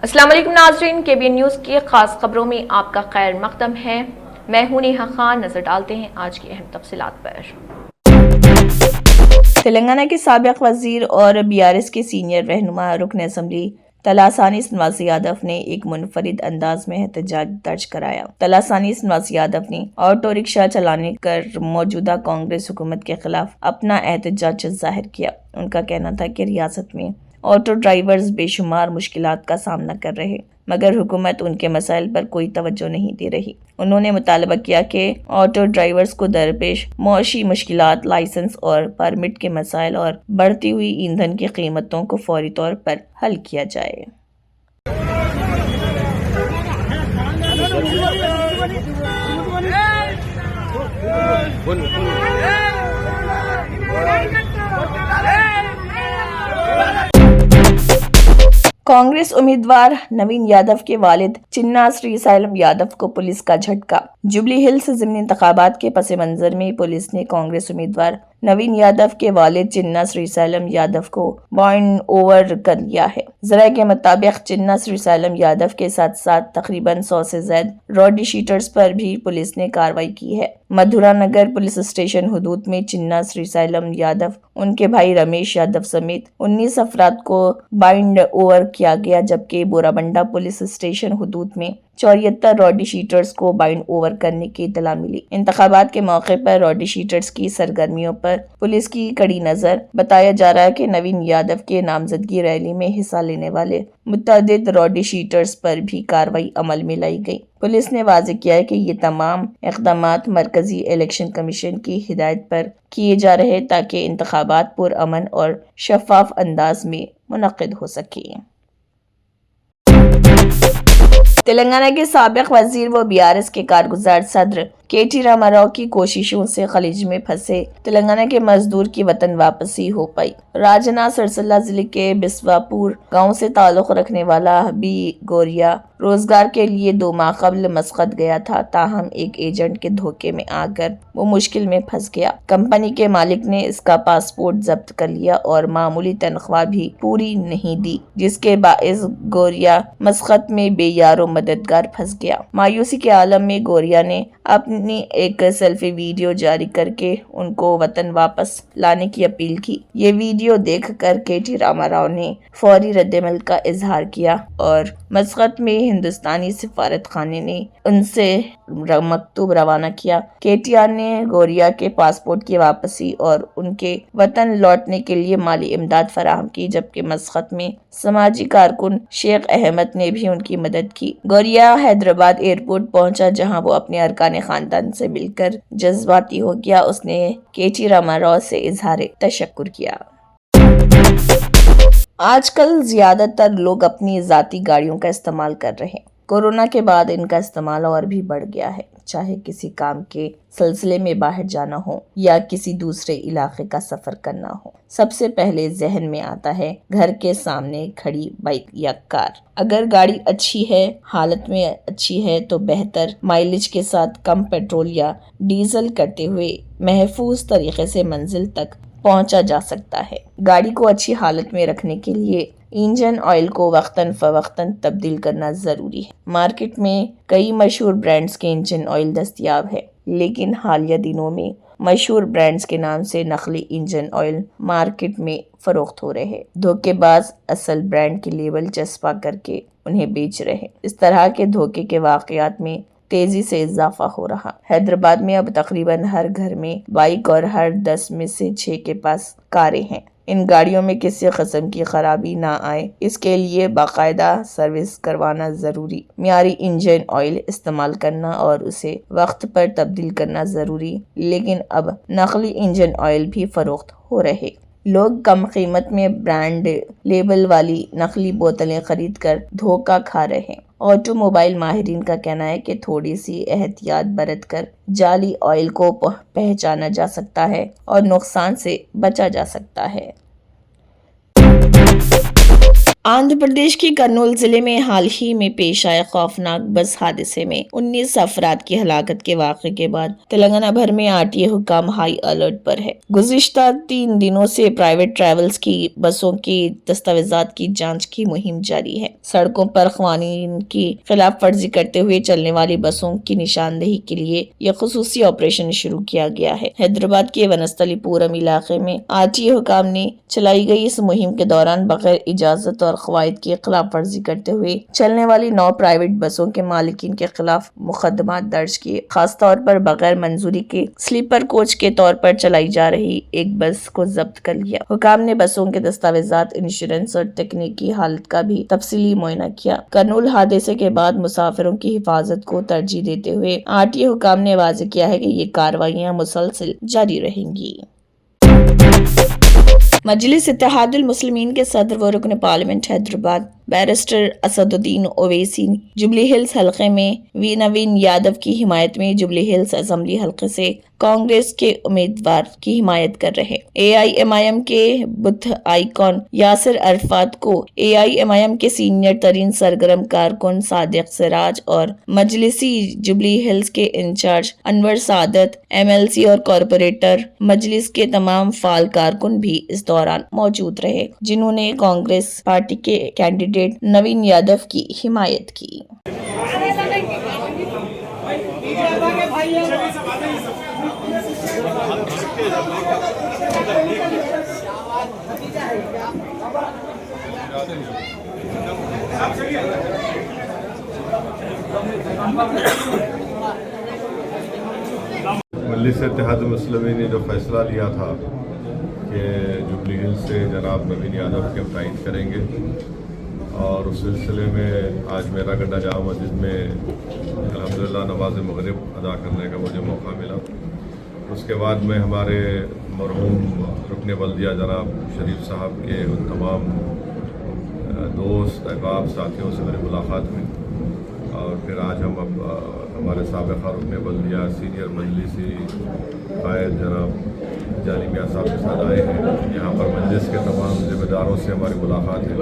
अस्सलाम वालेकुम नाज़रीन, KBN न्यूज़ की खास खबरों में आपका खैर मकदम है। मैं हूं नेहा खान। नजर डालते हैं आज की अहम तफसीलात पर। तेलंगाना के साबिक वजीर और BRS के सीनियर रहनुमा रुकन असम्बली तलासानी श्रीनिवास यादव ने एक मुनफरिद अंदाज में एहतजाज दर्ज कराया। तलासानी श्रीनिवास यादव ने ऑटो रिक्शा चलाने कर मौजूदा कांग्रेस हुकूमत के खिलाफ अपना एहतजाज जाहिर किया। उनका कहना था कि रियासत में ऑटो ड्राइवर्स बेशुमार मुश्किलात का सामना कर रहे, मगर हुकूमत उनके मसाइल पर कोई तवज्जो नहीं दे रही। उन्होंने मुतालबा किया कि ऑटो ड्राइवर्स को दरपेश मौशी मुश्किलात, लाइसेंस और परमिट के मसाइल और बढ़ती हुई ईंधन की कीमतों को फौरी तौर पर हल किया जाए। कांग्रेस उम्मीदवार नवीन यादव के वालिद चिन्ना श्रीशैलम यादव को पुलिस का झटका। जुबली हिल्स ज़िमनी इंतखाबात के पस मंजर में पुलिस ने कांग्रेस उम्मीदवार नवीन यादव के वालिद चिन्ना श्रीशैलम यादव को बाइंड ओवर कर लिया है। जरा के मुताबिक चिन्ना श्रीशैलम यादव के साथ साथ तकरीबन 100 से ज्यादा रॉडी शीटर्स पर भी पुलिस ने कार्रवाई की है। मधुरा नगर पुलिस स्टेशन हुदूद में चिन्ना श्रीशैलम यादव, उनके भाई रमेश यादव समेत 19 अफराद को बाइंड ओवर किया गया, जबकि बोराबंडा पुलिस स्टेशन हुदूद में 74 रॉडी शीटर्स को बाइंड ओवर करने की इत्तला मिली। इंतखाबात के मौके पर रॉडी शीटर्स की सरगर्मियों पर पुलिस की कड़ी नजर। बताया जा रहा है कि नवीन यादव के नामजदगी रैली में हिस्सा लेने वाले मुतअद्दिद रॉडी शीटर्स पर भी कार्रवाई अमल में लाई गई। पुलिस ने वाज़ेह किया है कि ये तमाम इक़दामात मरकजी इलेक्शन कमीशन की हिदायत पर किए जा रहे ताकि इंतखाबात पुरअमन और शफाफ अंदाज में मुनक्किद हो सके। तेलंगाना के साबिक वजीर व BRS के कारगुजार सदर KT रामाराव की कोशिशों से खलीज में फंसे तेलंगाना के मजदूर की वतन वापसी हो पाई। राजना सरसल्ला जिले के बिस्वापुर गांव से ताल्लुक रखने वाला हबी गोरिया रोजगार के लिए 2 माह कबल मस्कत गया था, ताहम एक एजेंट के धोखे में आकर वो मुश्किल में फंस गया। कंपनी के मालिक ने इसका पासपोर्ट जब्त कर लिया और मामूली तनख्वाह भी पूरी नहीं दी, जिसके बाइस गोरिया मस्कत में बेयारो मददगार फंस गया। मायूसी के आलम में गोरिया ने अपनी एक सेल्फी वीडियो जारी करके उनको वतन वापस लाने की अपील की। ये वीडियो देखकर KT रामाराव ने फौरी रद्दमल का इजहार किया और मस्कत में हिंदुस्तानी सिफारत खाने ने उनसे मकतूब रवाना किया। KTR ने गोरिया के पासपोर्ट की वापसी और उनके वतन लौटने के लिए माली इमदाद फराहम की, जबकि मस्कत में समाजी कारकुन शेख अहमद ने भी उनकी मदद की। गोरिया हैदराबाद एयरपोर्ट पहुंचा, जहां वो अपने अरकान खानदान से मिलकर जज्बाती हो गया। उसने KT रामाराव से इजहार तशक्कुर किया। आजकल ज्यादातर लोग अपनी ज़ाती गाड़ियों का इस्तेमाल कर रहे हैं। कोरोना के बाद इनका इस्तेमाल और भी बढ़ गया है, चाहे किसी काम के सिलसिले में बाहर जाना हो या किसी दूसरे इलाके का सफर करना हो। सबसे पहले जहन में आता है घर के सामने खड़ी बाइक या कार। अगर गाड़ी अच्छी है, हालत में अच्छी है, तो बेहतर माइलेज के साथ कम पेट्रोल या डीजल करते हुए महफूज तरीके से मंजिल तक पहुंचा जा सकता है। गाड़ी को अच्छी हालत में रखने के लिए इंजन ऑयल को वक्तन फवक्तन तब्दील करना जरूरी है। मार्केट में कई मशहूर ब्रांड्स के इंजन ऑयल दस्तयाब है, लेकिन हालिया दिनों में मशहूर ब्रांड्स के नाम से नकली इंजन ऑयल मार्केट में फरोख्त हो रहे हैं। धोखेबाज असल ब्रांड के लेबल चस्पा करके उन्हें बेच रहे हैं। इस तरह के धोखे के वाकयात में तेजी से इजाफा हो रहा। हैदराबाद में अब तकरीबन हर घर में बाइक और हर 10 में से 6 के पास कारें हैं। इन गाड़ियों में किसी किस्म की खराबी ना आए, इसके लिए बाकायदा सर्विस करवाना जरूरी, मियारी इंजन ऑयल इस्तेमाल करना और उसे वक्त पर तब्दील करना जरूरी। लेकिन अब नकली इंजन ऑयल भी फरोख्त हो रहे। लोग कम कीमत में ब्रांड लेबल वाली नकली बोतलें खरीद कर धोखा खा रहे हैं। ऑटोमोबाइल माहिरीन का कहना है कि थोड़ी सी एहतियात बरतकर जाली ऑयल को पहचाना जा सकता है और नुकसान से बचा जा सकता है। آندھرا پردیش کے کرنول ضلع میں حال ہی میں پیش آئے خوفناک بس حادثے میں 19 افراد کی ہلاکت کے واقعے کے بعد تلنگانہ بھر میں RTA حکام ہائی الرٹ پر ہے۔ گزشتہ 3 دنوں سے پرائیویٹ ٹریولز کی بسوں کے دستاویزات کی جانچ کی مہم جاری ہے۔ سڑکوں پر قوانین کی خلاف ورزی کرتے ہوئے چلنے والی بسوں کی نشاندہی کے لیے یہ خصوصی آپریشن شروع کیا گیا ہے۔ حیدرآباد کے ونستلی پورم علاقے میں RTA حکام نے چلائی گئی اس مہم کے دوران بغیر اجازت اور قواعد کی خلاف ورزی کرتے ہوئے چلنے والی 9 پرائیویٹ بسوں کے مالکین کے خلاف مقدمات درج کیے۔ خاص طور پر بغیر منظوری کے سلیپر کوچ کے طور پر چلائی جا رہی ایک بس کو ضبط کر لیا۔ حکام نے بسوں کے دستاویزات، انشورنس اور تکنیکی حالت کا بھی تفصیلی معائنہ کیا۔ کرنول حادثے کے بعد مسافروں کی حفاظت کو ترجیح دیتے ہوئے RTA حکام نے واضح کیا ہے کہ یہ کارروائیاں مسلسل جاری رہیں گی۔ مجلس اتحاد المسلمین کے صدر و رکن پارلیمنٹ حیدرآباد بیرسٹر اسد الدین اویسی جبلی ہلز حلقے میں نوین یادو کی حمایت میں جبلی ہلز اسمبلی حلقے سے کانگریس کے امیدوار کی حمایت کر رہے AIMIM کے بت آئیکن یاسر عرفات کو AIMIM کے سینئر ترین سرگرم کارکن صادق سراج اور مجلسی جبلی ہلز کے انچارج انور سعادت MLC اور کارپوریٹر مجلس کے تمام فعال کارکن بھی اس دوران موجود رہے، جنہوں نے کانگریس پارٹی کے کینڈیڈیٹ نوین یادو کی حمایت کی۔ مجلس اتحاد المسلمین نے جو فیصلہ لیا تھا کہ جبلی ہلز سے جناب نوین یادو کے تعین کریں گے، اور اس سلسلے میں آج میرا گڈھا جامع مسجد میں الحمدللہ نماز مغرب ادا کرنے کا مجھے موقع ملا۔ اس کے بعد میں ہمارے مرحوم رکن بلدیہ جناب شریف صاحب کے ان تمام دوست احباب ساتھیوں سے میری ملاقات ہوئی، اور پھر آج ہم اب ہمارے سابقہ رکن بلدیہ سینئر مجلسی قائد جناب جانی میاں صاحب کے ساتھ آئے ہیں۔ یہاں پر مجلس کے تمام ذمہ داروں سے ہماری ملاقات ہے،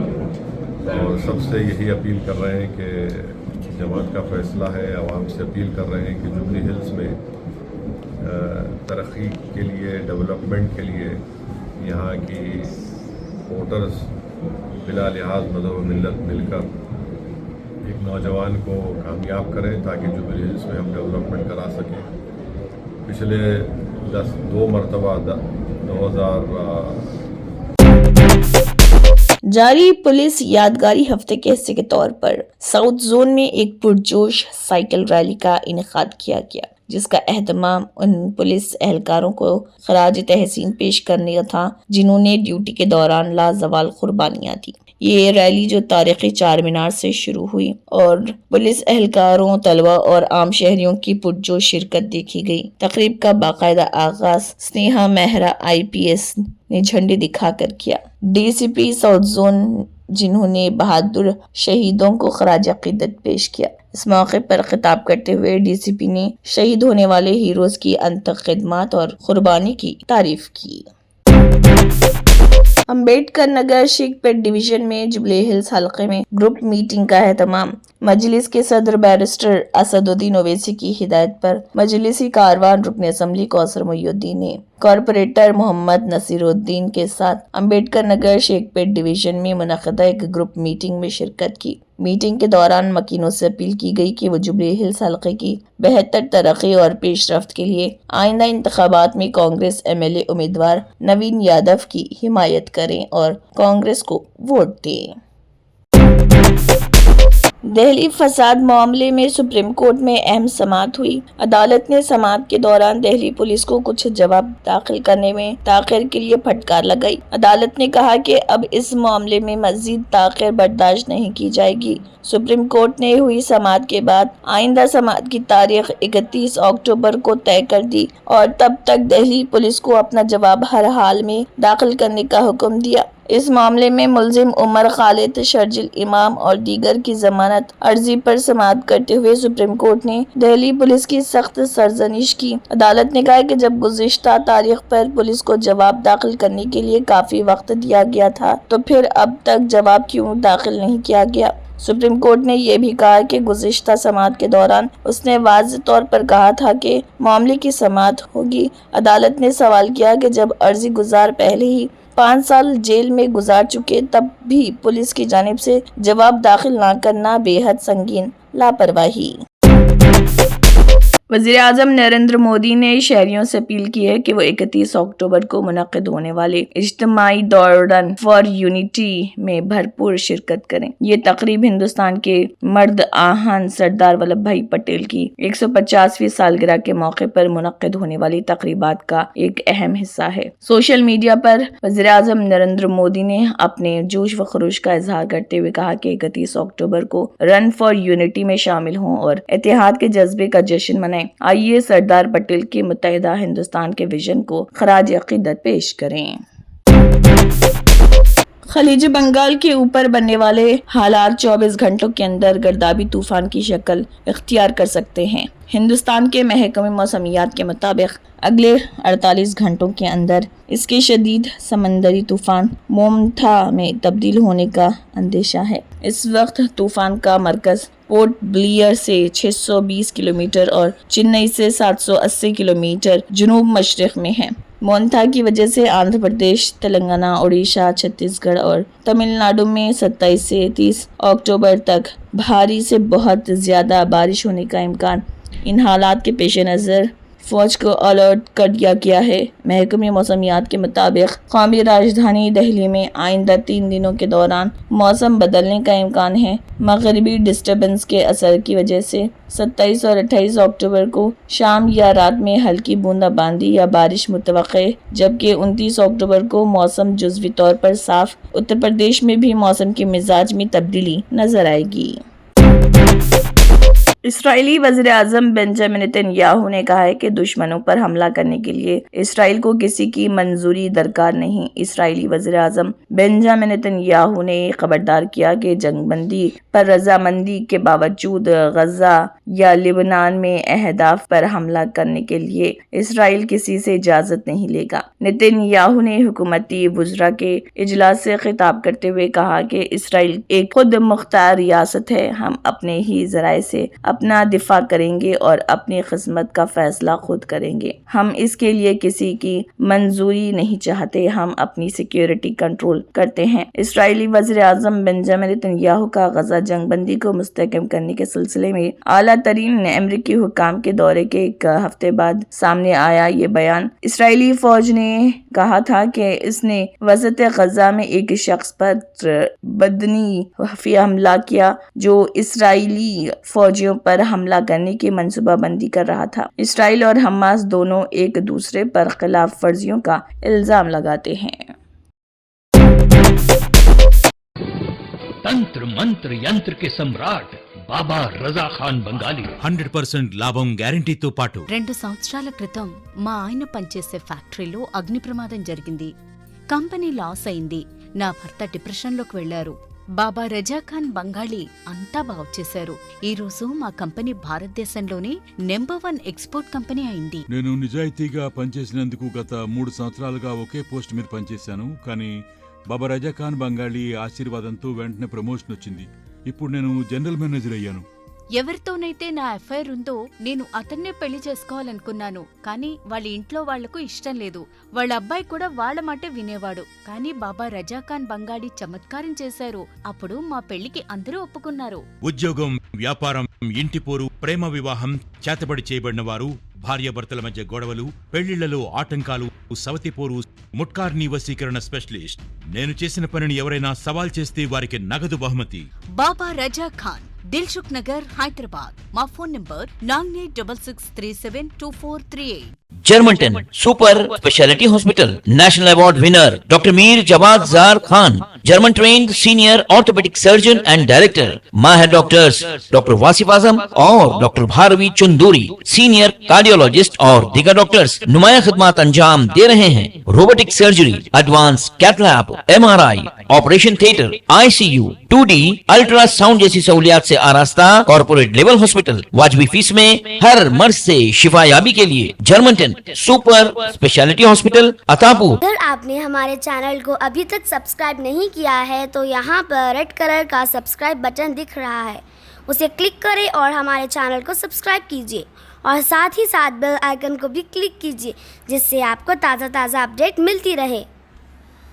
اور سب سے یہی اپیل کر رہے ہیں کہ جماعت کا فیصلہ ہے، عوام سے اپیل کر رہے ہیں کہ جبلی ہلز میں ترقی کے لیے، ڈیولپمنٹ کے لیے یہاں کی ووٹرز بلا لحاظ مذہب و ملت مل کر ایک نوجوان کو کامیاب کریں تاکہ جبلی ہلز میں ہم ڈیولپمنٹ کرا سکیں۔ پچھلے 2 مرتبہ 2000 جاری پولیس یادگاری ہفتے کے حصے کے طور پر ساؤتھ زون میں ایک پرجوش سائیکل ریلی کا انعقاد کیا گیا، جس کا اہتمام ان پولیس اہلکاروں کو خراج تحسین پیش کرنے تھا جنہوں نے ڈیوٹی کے دوران لازوال قربانیاں دی۔ یہ ریلی جو تاریخی 4 مینار سے شروع ہوئی اور پولیس اہلکاروں، طلبہ اور عام شہریوں کی پرجوش شرکت دیکھی گئی۔ تقریب کا باقاعدہ آغاز سنیہا مہرا IPS نے جھنڈی دکھا کر کیا۔ DCP ساؤتھ زون جنہوں نے بہادر شہیدوں کو خراج عقیدت پیش کیا۔ اس موقع پر خطاب کرتے ہوئے DCP نے شہید ہونے والے ہیروز کی انتھک خدمات اور قربانی کی تعریف کی۔ امبیڈکر نگر شیخ پیٹ ڈویژن میں جبلی ہلز حلقے میں گروپ میٹنگ کا اہتمام۔ مجلس کے صدر بیرسٹر اسد الدین اویسی کی ہدایت پر مجلسی کارروان رکن اسمبلی کوثر محی الدین نے کارپوریٹر محمد نصیر الدین کے ساتھ امبیڈکر نگر شیخ پیٹ ڈویژن میں منعقدہ ایک گروپ میٹنگ میں شرکت کی۔ میٹنگ کے دوران مکینوں سے اپیل کی گئی کہ وہ جبلی ہلز حلقے کی بہتر ترقی اور پیش رفت کے لیے آئندہ انتخابات میں کانگریس MLA امیدوار نوین یادو کی حمایت کریں اور کانگریس کو ووٹ دیں۔ دہلی فساد معاملے میں سپریم کورٹ میں اہم سماعت ہوئی۔ عدالت نے سماعت کے دوران دہلی پولیس کو کچھ جواب داخل کرنے میں تاخیر کے لیے پھٹکار لگائی۔ عدالت نے کہا کہ اب اس معاملے میں مزید تاخیر برداشت نہیں کی جائے گی۔ سپریم کورٹ نے ہوئی سماعت کے بعد آئندہ سماعت کی تاریخ 31 اکتوبر کو طے کر دی اور تب تک دہلی پولیس کو اپنا جواب ہر حال میں داخل کرنے کا حکم دیا۔ इस मामले में मुलजिम उमर खालिद, शर्जिल इमाम और दीगर की जमानत अर्जी पर समाअत करते हुए सुप्रीम कोर्ट ने दिल्ली पुलिस की सख्त सरजनिश की। अदालत ने कहा कि जब गुज़िश्ता तारीख पर पुलिस को जवाब दाखिल करने के लिए काफी वक्त दिया गया था तो फिर अब तक जवाब क्यों दाखिल नहीं किया गया। सुप्रीम कोर्ट ने यह भी कहा कि गुज़िश्ता समाअत के दौरान उसने वाज़ेह तौर पर कहा था कि मामले की समाअत होगी। अदालत ने सवाल किया कि जब अर्जी गुजार पहले ही 5 साल जेल में गुजार चुके तब भी पुलिस की जानिब से जवाब दाखिल न करना बेहद संगीन लापरवाही। वज़ीर आज़म नरेंद्र मोदी ने शहरियों से अपील की है कि वो 31 अक्टूबर को मुनक़्क़िद होने वाले इज्तिमाई दौड़ रन फॉर यूनिटी में भरपूर शिरकत करें। ये तकरीब हिंदुस्तान के मर्द आहान सरदार वल्लभ भाई पटेल की 150वीं सालगिरह के मौके पर मुनक़्क़िद होने वाली तकरीबात का एक अहम हिस्सा है। सोशल मीडिया पर वज़ीर आज़म नरेंद्र मोदी ने अपने जोश व खरोश का इजहार करते हुए कहा कि 31 अक्टूबर को रन फॉर यूनिटी में शामिल हों और इत्तेहाद के जज्बे का जश्न मनाएं। आइए सरदार पटेल के मुत्तहिदा हिंदुस्तान के विजन को खराज अकीदत पेश करें। खलीज बंगाल के ऊपर बनने वाले हालात 24 घंटों के अंदर गर्दाबी तूफान की शक्ल इख्तियार कर सकते हैं। हिंदुस्तान के महकमे मौसमियात के मुताबिक अगले 48 घंटों के अंदर इसके शदीद समंदरी तूफान मोमथा में तब्दील होने का अंदेशा है। इस वक्त तूफान का मरकज पोर्ट ब्लियर से 620 किलोमीटर और चेन्नई से 780 किलोमीटर जनूब मशरिक में है। मोमथा की वजह से आंध्र प्रदेश, तेलंगाना, उड़ीसा, छत्तीसगढ़ और तमिलनाडु में 27 से 30 अक्टूबर तक भारी से बहुत ज़्यादा बारिश होने का इम्कान। इन हालात के पेश नज़र फौज को अलर्ट कर दिया गया है। महकमे मौसमियात के मुताबिक कौमी राजधानी दिल्ली में आइंदा 3 दिनों के दौरान मौसम बदलने का इम्कान है। मगरिबी डिस्टर्बेंस के असर की वजह से 27 और 28 अक्टूबर को शाम या रात में हल्की बूंदाबांदी या बारिश मुतवक्के, जबकि 29 अक्टूबर को मौसम जुज़वी तौर पर साफ। उत्तर प्रदेश में भी मौसम के मिजाज में तब्दीली नजर आएगी। इसराइली वज़ीर आज़म बेंजामिन नेतन्याहू ने कहा है कि दुश्मनों पर हमला करने के लिए इसराइल को किसी की मंजूरी दरकार नहीं। इसराइली वज़ीर आज़म बेंजामिन नेतन्याहू ने खबरदार किया कि जंगबंदी पर रजामंदी के बावजूद गजा या लिबनान में अहदाफ पर हमला करने के लिए इसराइल किसी से इजाज़त नहीं लेगा। नेतन्याहू ने हुकूमती वुज़रा के इजलास से खिताब करते हुए कहा कि इसराइल एक खुद मुख्तार रियासत है। हम अपने ही ज़राए से अपना दिफा करेंगे और अपनी किस्मत का फैसला खुद करेंगे। हम इसके लिए किसी की मंजूरी नहीं चाहते, हम अपनी सिक्योरिटी कंट्रोल करते हैं। इसराइली वज़ीर आज़म बेंजामिन नेतन्याहू का गजा जंगबंदी को मुस्तहकम करने के सिलसिले में आला तरीन अमरीकी हुकाम के दौरे के एक हफ्ते बाद सामने आया ये बयान। इसराइली फौज ने कहा था कि इसने वसत गजा में एक शख्स पर बदनी हमला किया जो इसराइली फौजियों पर हमला करने की मंसूबाबंदी कर रहा था। इसराइल और हमास दोनों एक दूसरे पर खिलाफ वर्जियों का इल्जाम लगाते हैं। तंत्र मंत्र यंत्र के सम्राट బాబా రజా ఖాన్ బంగాలి 100% లాభం గ్యారెంటీతో పాటు 2 సంవత్సరాల క్రితం మా ఆయన పనిచేసే ఫ్యాక్టరీలో అగ్ని ప్రమాదం జరిగింది. కంపెనీ లాస్ అయింది. నా భర్త డిప్రెషన్లోకి వెళ్లారు. బాబా రజా ఖాన్ బంగాళీ అంతా బాగు చేశారు. ఈ రోజు మా కంపెనీ భారతదేశంలోనే నెంబర్ 1 ఎక్స్పోర్ట్ కంపెనీ అయింది. నేను నిజాయితీగా పనిచేసినందుకు గత 3 సంవత్సరాలుగా ఒకే పోస్ట్ మీద పనిచేశాను. కానీ బాబా రజా ఖాన్ బంగాళీ ఆశీర్వాదంతో వెంటనే ప్రమోషన్ వచ్చింది. ఇప్పుడు నేను జనరల్ మేనేజర్ అయ్యాను. ఎవరితోనైతే నా అఫైర్ ఉందో నేను అతన్నే పెళ్లి చేసుకోవాలనుకున్నాను. కానీ వాళ్ళ ఇంట్లో వాళ్లకు ఇష్టం లేదు. వాళ్ళ అబ్బాయి కూడా వాళ్ళ మాటే వినేవాడు. కానీ బాబా రజా ఖాన్ బంగాళీ చమత్కారం చేశారు. అప్పుడు మా పెళ్లికి అందరూ ఒప్పుకున్నారు. ఉద్యోగం, వ్యాపారం, ఇంటి పోరు, ప్రేమ వివాహం, చేతబడి చేయబడిన వారు, భార్యాభర్తల మధ్య గొడవలు, పెళ్లిళ్లలో ఆటంకాలు, సవతిపోరు, ముట్కార్నీ వశీకరణ స్పెషలిస్ట్. నేను చేసిన పనిని ఎవరైనా సవాల్ చేస్తే వారికి నగదు బహుమతి. బాబా రజా ఖాన్, దిల్సుఖ్ నగర్, హైదరాబాద్. మా ఫోన్ నంబర్ 9866372438. जर्मनटन super speciality hospital, national award winner doctor Mir Jawad Zar Khan, German trained senior orthopaedic surgeon and director, माहिर डॉक्टर्स डॉक्टर वासिफ आजम और doctor Bharavi Chanduri, senior cardiologist और दीगर डॉक्टर्स नुमाया खिदमत अंजाम दे रहे हैं। Robotic surgery, advance cath lab, MRI, operation theatre, ICU, 2D ultrasound जैसी सहूलियात से आरास्ता कॉर्पोरेट लेवल हॉस्पिटल, वाजबी फीस में हर मर्ज से शिफायाबी के लिए Germanton super speciality hospital, Attapur. अगर आपने हमारे चैनल को अभी तक सब्सक्राइब नहीं किया है तो यहाँ पर रेड कलर का सब्सक्राइब बटन दिख रहा है, उसे क्लिक करें और हमारे चैनल को सब्सक्राइब कीजिए और साथ ही साथ बेल आइकन को भी क्लिक कीजिए, जिससे आपको ताज़ा अपडेट मिलती रहे।